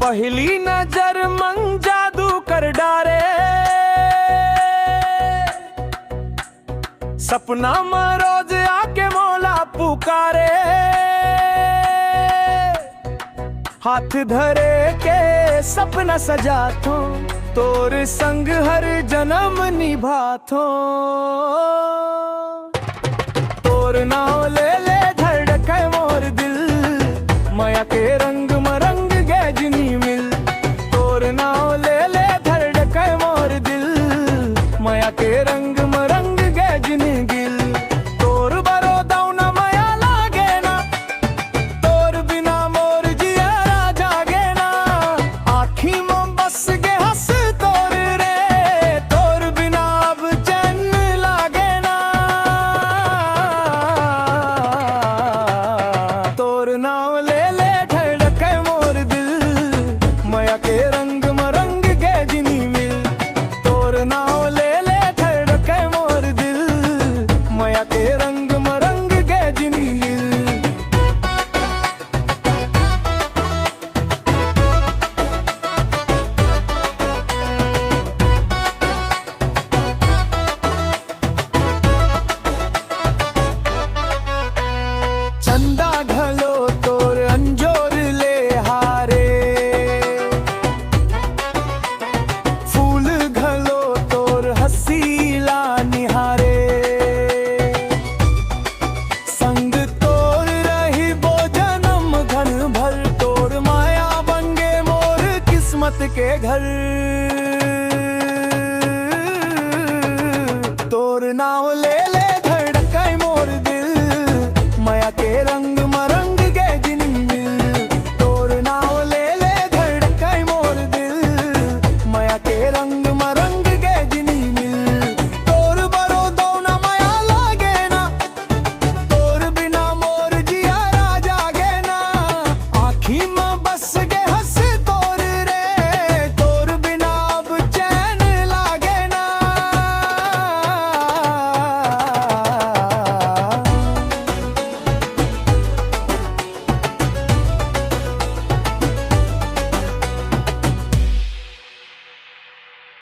पहली नजर मंग जादू कर डारे, सपना में रोज आके मौला पुकारे। हाथ धरे के सपना सजाथो, तोर संग हर जन्म निभाथो। तोर नाव ले ले धड़के मोर दिल, माया के रंग में रंग गजनी मिल। तोर नाव ले ले धड़के मोर दिल, माया के रंग में रंग गजनी गिल। तोर बरो दौना माया लागे ना, तोर बिना मोर जिया जागे ना। आँखी में बस गे हंस तोर रे, तोर बिना अब चैन लागे ना। तोर नाव ले ले धड़के मोर दिल, माया के रंग में रंग गजनी मिल। तोर नाव ले ले धड़के मोर दिल, माया के रंग में रंग गजनी मिल। चंदा घलो तोर अंजोर ले हारे, फूल घलो तोर हसीला निहारे। संग तोर रही बो जन्म घन भर, तोर माया बंगे मोर किस्मत के घर।